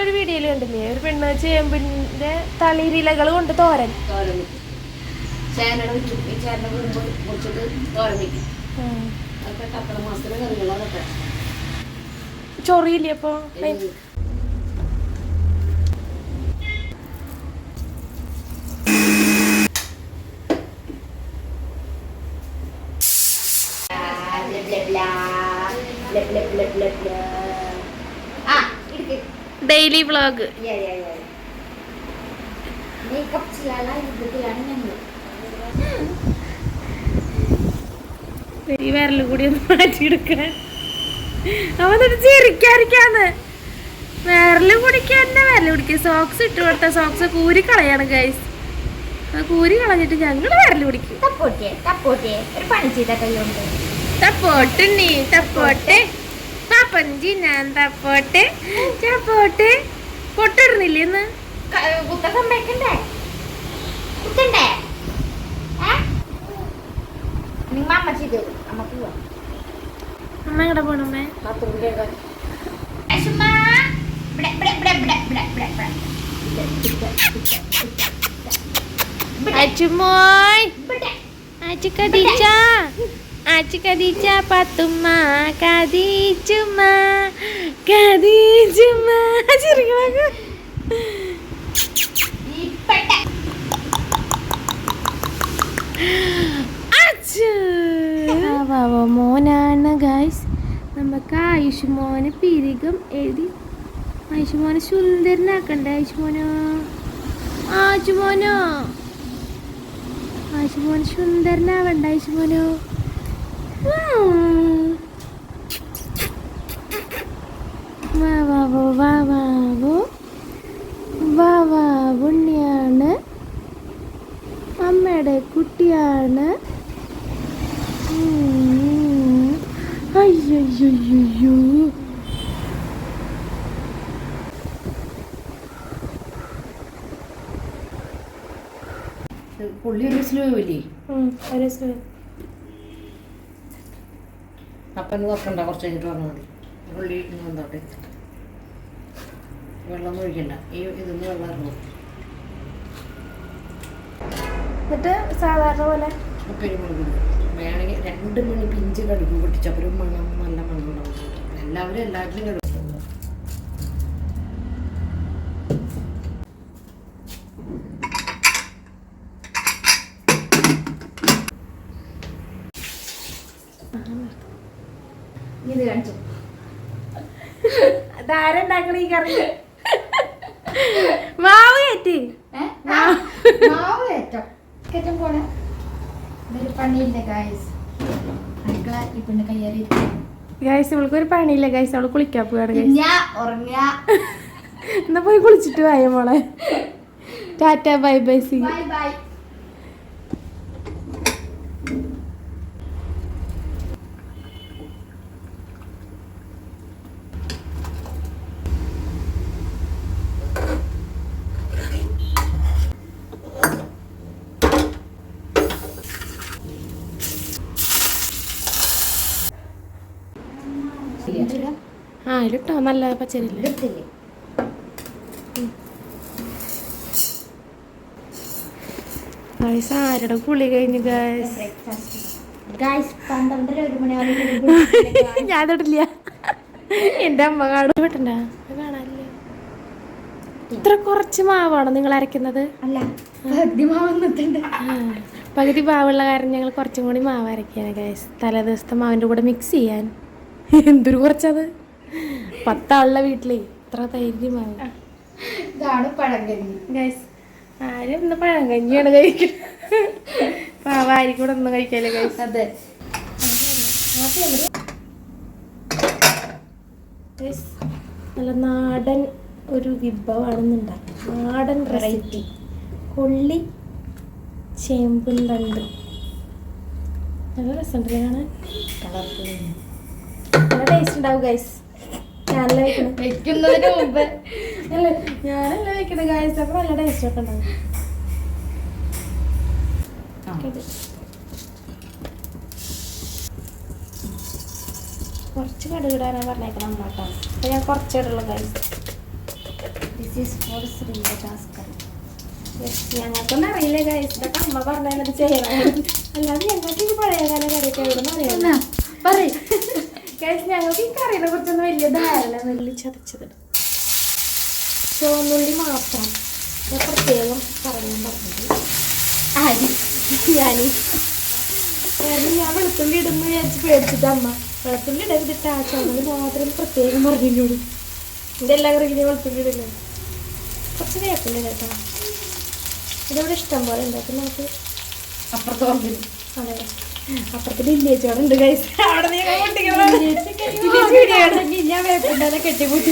ഇന്നാളൊരു വീഡിയോയിൽ കണ്ടില്ലേ ഒരു പെണ്ണ് ചേമ്പിന്റെ തളിരിലകൾ കൊണ്ട് തോരൻ ചൊറിയില്ലേ അപ്പൊ ഡെയിലി വ്ളോഗ് ഈ വിരല് കൂടി ഒന്ന് മാറ്റിയെടുക്കാൻ അവന്നിട്ട് ചിരിക്കാതിരിക്കാന്ന് വിരല് കുടിക്കാൻ തന്നെ വിരല് കുടിക്കുക സോക്സ് ഇട്ട് കൊടുത്ത സോക്സ് കൂരി കളയാണ് ഗൈസ് കൂരി കളഞ്ഞിട്ട് ഞങ്ങള് വിരല് കുടിക്കും തപ്പോട്ട് നീ തപ്പോട്ടെ പാപ്പഞ്ചി ഞാൻ തപ്പോട്ടെ ചപ്പോട്ടെ പൊട്ടിടുന്നില്ലേ ഇന്ന് അമ്മ എവിടെ പോണമ്മേ അച്ചുമോയ് അച്ചു കദീജ അച്ചു കദീജ പത്തുമ്മ കദീജുമ്മ കദീജുമ്മ ചിരിക്കണ മോനാണ് ഗൈസ് നമുക്ക് ആയുഷ്മോനെ പിരികം എഴുതി ആയുഷ്മോനെ സുന്ദരനാക്കണ്ടേ ആയുഷ്മോനോ ആയുഷ്മോനോ ആയുഷ്മോൻ സുന്ദരനാവണ്ട ആയുഷ്മോനോ വാവാവോ വാവാവോ വാവാവുണ്ണിയാണ് അമ്മയുടെ കുട്ടിയാണ് അയ്യോ പുള്ളി ഒരു സ്ലോവില്ലേ അപ്പം നോക്കണ്ട കുറച്ച് കഴിഞ്ഞിട്ട് പറഞ്ഞാൽ മതി പുള്ളി വന്നോട്ടെ വെള്ളം ഒഴിക്കണ്ട ഈ ഇതൊന്ന് വെള്ളം ഇറങ്ങും എന്നിട്ട് സാധാരണ പോലെ വേണമെങ്കിൽ 2 മണി പിഞ്ച് കടുക്കും പൊട്ടിച്ചപ്പോൾ ഒരു മണം നല്ല മണം ഉണ്ടാവും എല്ലാവരും എല്ലാവരും കടുക്കും ഇത് കാണിച്ചു ധാരുണ്ടാക്കണ ഈ കറി മാവ് കയറ്റി മാവ് കയറ്റം പോണേ ഇതൊരു പണിയില്ല ഗായ്സ് അടുക്കള ഇപ്പിന്റെ കയ്യേറി ഗൈസ് ഇവൾക്ക് ഒരു പണിയില്ല ഗൈസ് അവള് കുളിക്കാൻ പോവാണ് എന്നാ പോയി കുളിച്ചിട്ട് വായ മോളെ Tata bye bye C bye bye ആ ഇതിട്ടോ നല്ല പച്ചരി ഗൈസ് ആരുടെ കുളി കഴിഞ്ഞു ഞാൻ തൊട്ടില്ല എന്റെ അമ്മ കാണും വിട്ടണ്ട കാണാനില്ല ഇത്ര കുറച്ച് മാവാണോ നിങ്ങൾ അരയ്ക്കുന്നത് പകുതി മാവുള്ള കാരണം ഞങ്ങൾ കുറച്ചും കൂടി മാവ് അരയ്ക്കാണ് ഗൈസ് തലേ ദിവസത്തെ മാവിൻ്റെ കൂടെ മിക്സ് ചെയ്യാൻ എന്തൊരു കുറച്ചത് 10 ആളുടെ വീട്ടിലേ ഇത്ര തൈര് മാവ് ഗൈസ് ആരും ഇന്ന് പഴങ്കഞ്ഞിയാണ് കഴിക്കുന്നത് പാവാരി കൂടെ ഒന്നും കഴിക്കാല്ലേ ഗൈസ് അതെ നല്ല നാടൻ ഒരു വിഭവമാണെന്നുണ്ടാക്കി നാടൻ റെസിപ്പി കൊള്ളി ചേമ്പും തണ്ട് നല്ല രസമുണ്ടല്ലേ കാണാൻ കളർഫുൾ നല്ല ടേസ്റ്റ് ഉണ്ടാവും ഗൈസ് ഞാനല്ല വെക്കുന്നതിന് മുമ്പ് അല്ല ഞാനല്ല വെക്കുന്നത് ഗൈസ് അപ്പോൾ നല്ല ടേസ്റ്റ് ഒക്കെ ഉണ്ടാവും കുറച്ച് കടുകിടാനാണ് പറഞ്ഞേക്കണം അമ്മ കേട്ടോ അപ്പോൾ ഞാൻ കുറച്ചിടുള്ളൂ guys This is for Sri's curry. ഞങ്ങൾക്കൊന്നും അറിയില്ല ഗൈസ്, ഇതൊക്കെ അമ്മ പറഞ്ഞത് ചെയ്യണം. അല്ലാതെ ഞങ്ങൾക്ക് ഈ പഴയകാല കറിയൊക്കെ എവിടെ നിന്ന് അറിയാം. ഗൈസ് ഞങ്ങൾക്ക് ഈ കറിയെ കുറിച്ചൊന്നും വലിയ ധാരണ നെല്ലി ചതച്ചത് ചുവന്നുള്ളി മാത്രം ഞാൻ പ്രത്യേകം പറയാൻ പറഞ്ഞത് കാരണം ഞാൻ വെളുത്തുള്ളി ഇടുന്നു വിചാരിച്ച് പേടിച്ചിട്ട് അമ്മ വെളുത്തുള്ളി ഇടരുതിട്ട് ആ ചുവന്നുള്ളി മാത്രം പ്രത്യേകം പറഞ്ഞോളൂ. എൻ്റെ എല്ലാ കറിക്കും വെളുത്തുള്ളി ഇടില്ല, കുറച്ച് വേപ്പില്ല കേട്ടോ. ഇതിവിടെ ഇഷ്ടം പോലെ ഉണ്ടാക്കും നമുക്ക്. അപ്പുറത്ത് പറഞ്ഞു അതെ, അപ്പുറത്ത് വില്ലേജോടുണ്ട് ഗൈസ്. അവിടെ ഞാൻ വേപ്പിണ്ടാലെ കെട്ടിപ്പൂട്ടി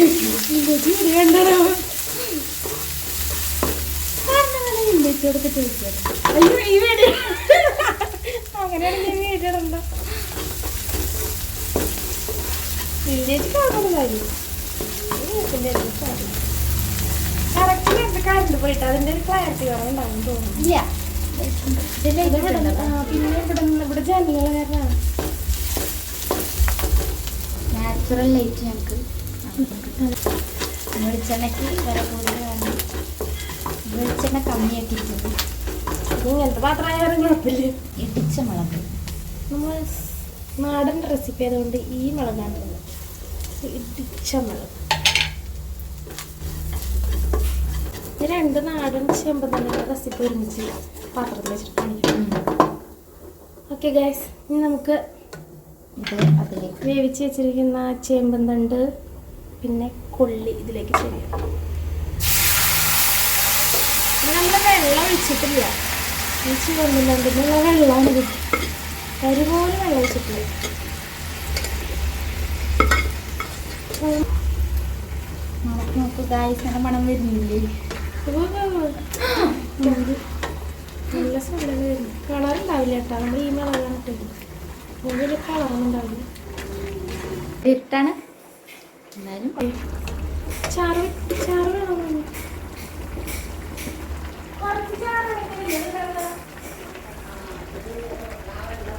വില്ലേജോടൊക്കെ ചോദിച്ചത്. അയ്യോ ഈ വീഡിയോ അങ്ങനെയാണെങ്കിൽ ഈ വീഡിയോ ഇടണ്ട. വില്ലേജ് കാണുന്ന കാര്യം കറക്റ്റ് കറണ്ട് പോയിട്ട് അതിൻ്റെ ഒരു ക്ലാരിറ്റി കുറവുണ്ടാവും തോന്നുന്നു. ഇല്ല. പിന്നെ ഇവിടെ ജനലുകൾ കാരണമാണ്. നാച്ചുറൽ ലൈറ്റ് ഞങ്ങൾക്ക് വെളിച്ചെണ്ണയ്ക്ക് വില കൂടുതൽ കാരണം വെളിച്ചെണ്ണ കമ്മിയാക്കിയിട്ടുണ്ട്. ഇങ്ങനത്തെ പാത്രമായാലും കുഴപ്പമില്ല. ഇടിച്ച മുളക് നമ്മൾ നാടൻ റെസിപ്പി ആയതുകൊണ്ട് ഈ മുളകാണ് ഇടിച്ച മുളക്. ഇത് രണ്ട് നാടൻ ചെമ്പന്തണ്ടിൻ്റെ റെസിപ്പി ഒരുമിച്ച് പാത്രത്തിൽ വെച്ചിട്ട് കാണിക്കാം. ഓക്കെ ഗൈസ്, ഇനി നമുക്ക് ഇത് അതിലേക്ക് വേവിച്ച് വെച്ചിരിക്കുന്ന ചേമ്പന്തണ്ട് പിന്നെ കൊള്ളി ഇതിലേക്ക് ചെയ്യാം. നല്ല വെള്ളം ഒഴിച്ചിട്ടില്ല, ഈ ചേമ്പന്തണ്ടിനുള്ള വെള്ളമാണ് ഇത്. കരി പോലെ വെള്ളം ഒഴിച്ചിട്ടില്ല. നമുക്ക് നോക്കൂ ഗായ്സിന്റെ മണം വരുന്നില്ലേ? നല്ല സ്മെല്ലാണ് വരുന്നത്. കളറുണ്ടാവില്ല കേട്ടോ, നമ്മൾ ഈ മുളകാണ് ഇട്ടത്. വലിയ കളറൊന്നും ഉണ്ടാവില്ല. ഇട്ടാണ് എന്നാലും ചാറ് വേണം.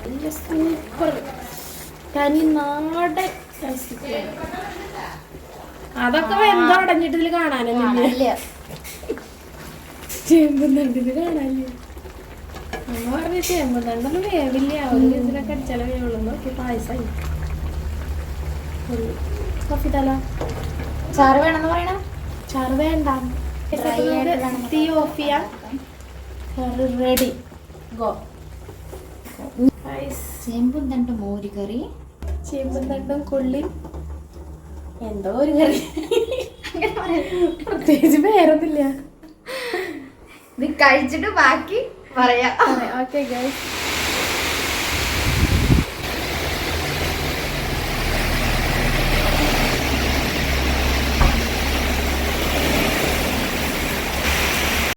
നല്ല സൂപ്പർ തനി നാടൻ റെസിപ്പിയാണ്. അതൊക്കെ വെന്തോ അടഞ്ഞിട്ട് ഇതിൽ കാണാനൊന്നുമില്ല. ഇല്ല. ചേമ്പന്തണ്ടിന് കാണാനില്ല. അമ്മ പറഞ്ഞ ചേമ്പന്തണ്ടൊന്നും വേവില്ല, ഒരു ഇതിലൊക്കെ അടിച്ചാലേ വേവുള്ളൂ. നോക്കി പായസമായി. കോഫി തല ചാറ് വേണമെന്ന് പറയണ ചാറ് വേണ്ട. തീ ഓഫ് ചെയ്യാം. Ready go. ചേമ്പും തണ്ട് മോര് കറി, ചേമ്പന്തണ്ടും കൊള്ളിയും എന്തോ ഒരു കറി, പ്രത്യേകിച്ച് പേരൊന്നുമില്ല. ഇത് കഴിച്ചിട്ട് ബാക്കി പറയാം. Okay guys.